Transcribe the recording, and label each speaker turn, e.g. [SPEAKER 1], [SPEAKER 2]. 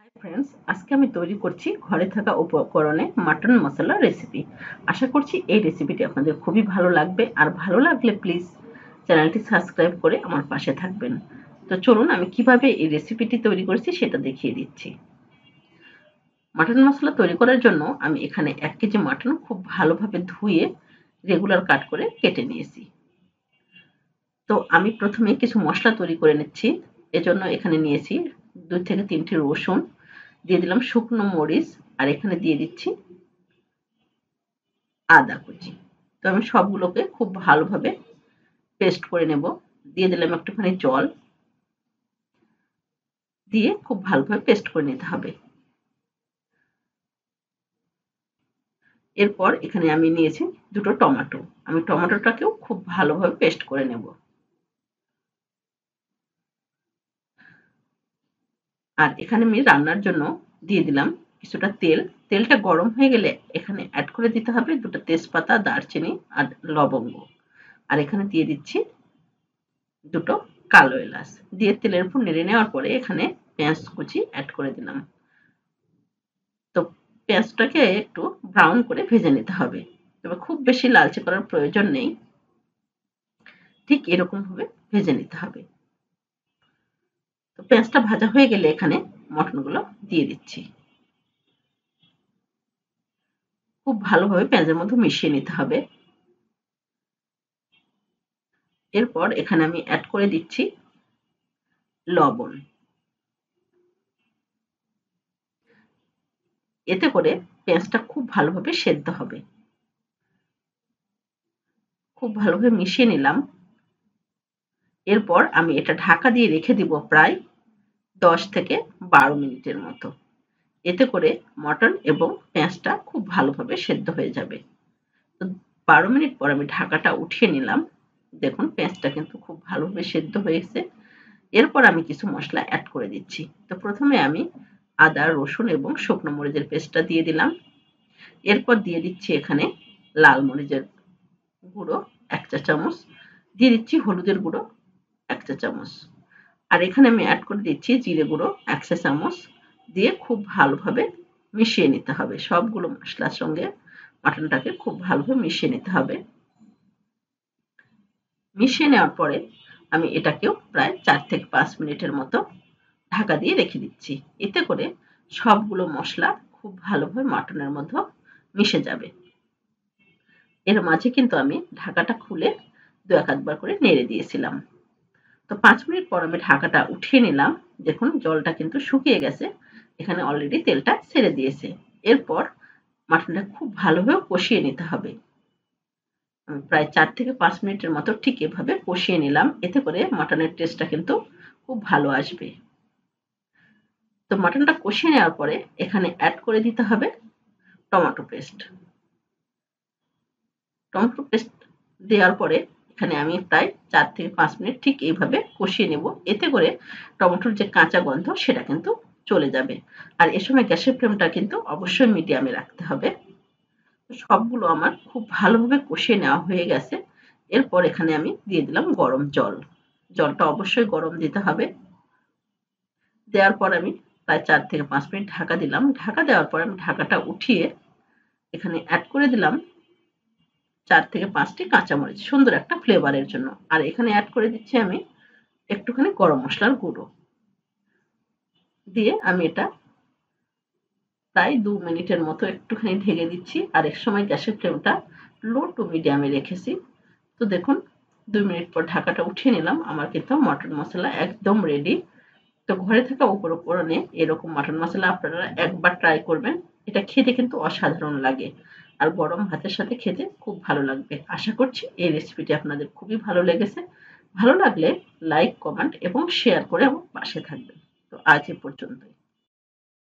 [SPEAKER 1] Hi friends, আজকে আমি তৈরি করছি ঘরে থাকা উপকরণে মাটন মশলা রেসিপি। আশা করছি এই রেসিপিটি আপনাদের খুবই ভালো লাগবে, আর ভালো লাগলে প্লিজ চ্যানেলটি সাবস্ক্রাইব করে আমার পাশে থাকবেন। তো চলুন আমি কিভাবে এই রেসিপিটি তৈরি করেছি সেটা দেখিয়ে দিচ্ছি। মাটন মশলা তৈরি করার জন্য আমি এখানে 1 কেজি মাটন খুব ভালোভাবে ধুয়ে রেগুলার কাট করে কেটে নিয়েছি। তো আমি প্রথমে কিছু মশলা তৈরি করে নিচ্ছি। এজন্য এখানে নিয়েছি 2 থেকে 3টি রসুন, দিয়ে দিলাম শুকনো মরিচ, আর এখানে দিয়ে দিচ্ছি আদা কুচি। তো আমি সবগুলোকে খুব ভালোভাবে পেস্ট করে নেব। দিয়ে দিলাম একটুখানি জল, দিয়ে খুব ভালোভাবে পেস্ট করে নিতে হবে। এরপর এখানে আমি নিয়েছি 2টো টমেটো। আমি টমেটোটাকেও খুব ভালোভাবে পেস্ট করে নেব। আর এখানে আমি রান্নার জন্য দিয়ে দিলাম কিছুটা তেল। তেলটা গরম হয়ে গেলে এখানে অ্যাড করে দিতে হবে 2টা তেজপাতা, দারচিনি আর লবঙ্গ। আর এখানে দিয়ে দিচ্ছি 2টো কালো এলাচ। দিয়ে তেলের উপর নেড়ে নেওয়ার পরে এখানে পেঁয়াজ কুচি অ্যাড করে দিলাম। তো পেঁয়াজটাকে একটু ব্রাউন করে ভেজে নিতে হবে। তবে খুব বেশি লালচে করার প্রয়োজন নেই। ঠিক এরকমভাবে ভেজে নিতে হবে। তো পেঁয়াজটা ভাজা হয়ে গেলে এখানে মটনগুলো দিয়ে দিচ্ছি। খুব ভালোভাবে পেঁয়াজের মধ্যে মিশিয়ে নিতে হবে। এরপর এখানে আমি অ্যাড করে দিচ্ছি লবণ। এতে করে পেঁয়াজটা খুব ভালোভাবে সেদ্ধ হবে। খুব ভালোভাবে মিশিয়ে নিলাম। এরপর আমি এটা ঢাকা দিয়ে রেখে দিব প্রায় 10 থেকে 12 মিনিটের মতো। এতে করে মটন এবং পেঁয়াজটা খুব ভালোভাবে সেদ্ধ হয়ে যাবে। তো 12 মিনিট পর আমি ঢাকাটা উঠিয়ে নিলাম। দেখুন পেঁয়াজটা কিন্তু খুব ভালোভাবে সেদ্ধ হয়েছে। এরপর আমি কিছু মশলা অ্যাড করে দিচ্ছি। তো প্রথমে আমি আদা, রসুন এবং শুকনো মরিচের পেস্টটা দিয়ে দিলাম। এরপর দিয়ে দিচ্ছি এখানে লাল মরিচের গুঁড়ো 1 চা চামচ, দিয়ে দিচ্ছি হলুদের গুঁড়ো 1 চা চামচ। আর এখানে আমি অ্যাড করে দিচ্ছি জিরে গুঁড়ো 1 চা চামচ, দিয়ে খুব ভালোভাবে মিশিয়ে নিতে হবে। সবগুলো মশলার সঙ্গে মাটনটাকে খুব ভালোভাবে মিশিয়ে নিতে হবে। মিশিয়ে নেওয়ার পরে আমি এটাকেও প্রায় 4 থেকে 5 মিনিটের মতো ঢাকা দিয়ে রেখে দিচ্ছি। এতে করে সবগুলো মশলা খুব ভালোভাবে মাটনের মধ্যে মিশে যাবে। এর মাঝে কিন্তু আমি ঢাকাটা খুলে 2-1 বার করে নেড়ে দিয়েছিলাম। তো 5 মিনিট পর আমি ঢাকাটা উঠিয়ে নিলাম। দেখুন জলটা কিন্তু শুকিয়ে গেছে। এখানে অলরেডি তেলটা ছেড়ে দিয়েছে। এরপর মাটনটা খুব ভালোভাবে কষিয়ে নিতে হবে। প্রায় 4 থেকে 5 মিনিটের মতো ঠিক এভাবে কষিয়ে নিলাম। এতে করে মাটনের টেস্টটা কিন্তু খুব ভালো আসবে। তো মাটনটা কষিয়ে নেওয়ার পরে এখানে অ্যাড করে দিতে হবে টমেটো পেস্ট। টমেটো পেস্ট দেওয়ার পরে এখানে আমি প্রায় 4 থেকে 5 মিনিট ঠিক এইভাবে কষিয়ে নেব। এতে করে টমেটোর যে কাঁচা গন্ধ সেটা কিন্তু চলে যাবে। আর এ সময় গ্যাসের ফ্লেমটা কিন্তু অবশ্যই মিডিয়ামে রাখতে হবে। সবগুলো আমার খুব ভালোভাবে কষিয়ে নেওয়া হয়ে গেছে। এরপর এখানে আমি দিয়ে দিলাম গরম জল। জলটা অবশ্যই গরম দিতে হবে। দেওয়ার পর আমি প্রায় 4 থেকে 5 মিনিট ঢাকা দিলাম। ঢাকা দেওয়ার পর আমি ঢাকাটা উঠিয়ে এখানে অ্যাড করে দিলাম 4 থেকে 5 টি কাঁচামরিচ সুন্দর একটা ফ্লেভারের জন্য। আর এখানে অ্যাড করে দিচ্ছি আমি একটুখানি গরম মসলার গুঁড়ো। দিয়ে আমি এটা প্রায় 2 মিনিটের মতো একটুখানি ঢেকে দিচ্ছি। আর এক সময় গ্যাসের ফ্লেমটা লো টু মিডিয়ামে রেখেছি। তো দেখুন 2 মিনিট পর ঢাকাটা উঠিয়ে নিলাম। আমার কিন্তু মটন মশলা একদম রেডি। তো ঘরে থাকা উপকরণে এরকম মাটন মশলা আপনারা একবার ট্রাই করবেন। এটা খেতে কিন্তু অসাধারণ লাগে। আর গরম ভাতের সাথে খেতে খুব ভালো লাগবে। আশা করছি এই রেসিপিটি আপনাদের খুবই ভালো লেগেছে। ভালো লাগলে লাইক, কমেন্ট এবং শেয়ার করে আমার পাশে থাকবেন। তো আজ এ পর্যন্তই।